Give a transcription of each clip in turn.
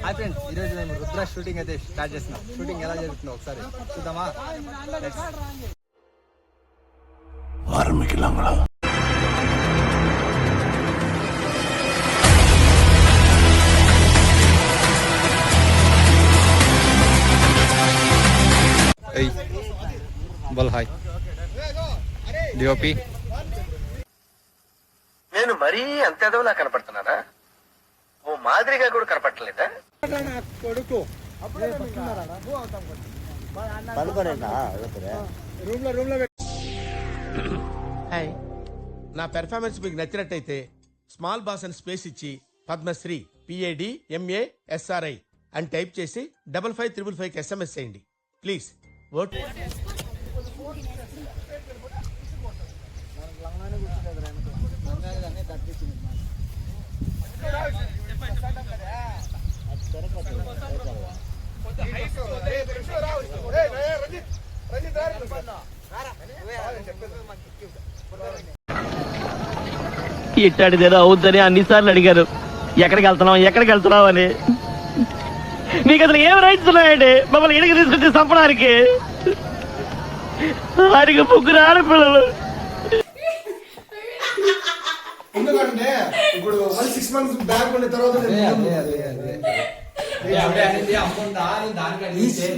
Hi friends, ఈరోజు మేము Rudra shooting అయితే స్టార్ట్ చేస్తున్నాం. షూటింగ్ ఎలా జరుగుతుందో ఒకసారి చూద్దామా? బోల్ హాయ్ డిఓపి. నేను మరీ అంత ఎదవలా కనపడుతున్నానా? ఓ మాదిరిగా కూడా కనపడలేదా? హాయ్, నా పెర్ఫార్మెన్స్ మీకు నచ్చినట్టయితే స్మాల్ బాస్ అని స్పేస్ ఇచ్చి పద్మశ్రీ PADMASRI అని టైప్ చేసి 55555 SMS చేయండి ప్లీజ్. ఓట్. ఇట్టాడిదేదో అవుద్దని అన్నిసార్లు అడిగారు, ఎక్కడికి వెళ్తున్నావు అని. నీకు అసలు ఏం రైట్స్ ఉన్నాయండి మమ్మల్ని ఇంటికి తీసుకొచ్చి చంపడానికి? వాడికి 3 ఆడపిల్లలు. ఇప్పుడు 6 months బ్యాక్ ఉన్న తర్వాత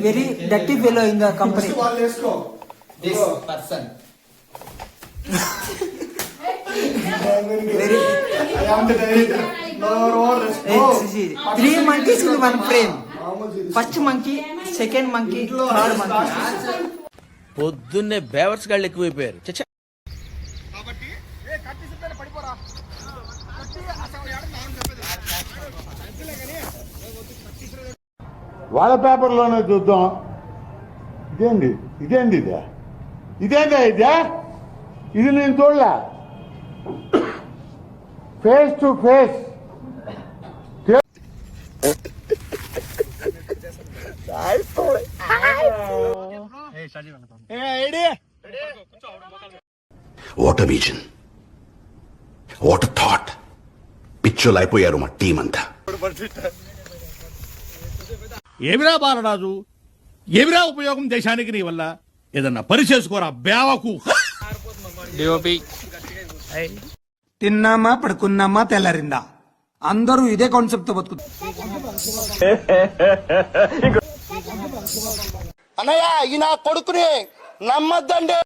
very dirty fellow in the company. వాళ్ళు వేసుకో this person very I am the director. No respect. 3 monkeys in 1 frame. First monkey, second monkey, third monkey. పొద్దున్నే బేవర్స్ గాళ్ళు ఎక్కువైపోయారు. చచ్చా. వాళ్ళ పేపర్లోనే చూద్దాం. ఇదేంది ఇది నేను చూడలే. Face to face what a vision, what a thought. పిచ్చోలు అయిపోయారు మా టీం అంతా. ఏమిరా బాలరాజు, ఏమిరా ఉపయోగం దేశానికి నీ వల్ల? ఏదన్నా పని చేసుకోరా బేవకు. తిన్నామా పడుకున్నామా తెల్లారిందా, అందరూ ఇదే కాన్సెప్ట్ తో బతుకుతారు. అన్నయ్య ఈ నా కొడుకుని నమ్మద్దండి.